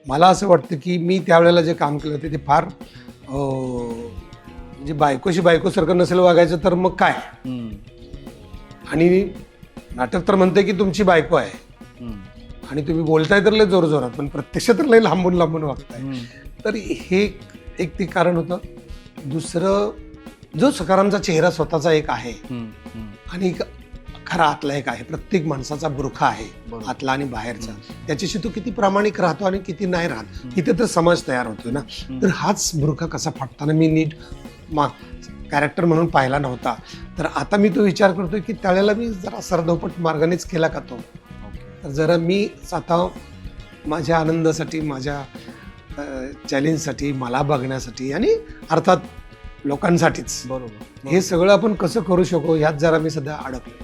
मला असं वाटतं की मी त्यावेळेला जे काम केलं होतं ते फार म्हणजे बायकोशी बायकोसारखं नसेल वागायचं तर मग काय. आणि नाटक तर म्हणते की तुमची बायको आहे आणि तुम्ही बोलताय तर लय जोरजोरात पण प्रत्यक्ष तर लय लांबून लांबून वागताय. तर हे एक ते कारण होतं. दुसरं जो सकारामचा चेहरा स्वतःचा एक आहे आणि खरा आतला एक आहे. प्रत्येक माणसाचा बुरखा आहे आतला आणि बाहेरचा. त्याच्याशी तो किती प्रामाणिक राहतो आणि किती नाही राहत इथे तर समाज तयार होतोय ना. तर हाच बुरखा कसा फाटताना मी नीट कॅरेक्टर म्हणून पाहिला नव्हता. तर आता मी तो विचार करतोय की त्यावेळेला मी जरा सरधोपट मार्गानेच केला का तो. तर जरा मी आता माझ्या आनंदासाठी माझ्या चॅलेंजसाठी मला बघण्यासाठी आणि अर्थात लोकांसाठीच बरोबर हे सगळं आपण कसं करू शकू ह्यात जरा मी सध्या अडकलो.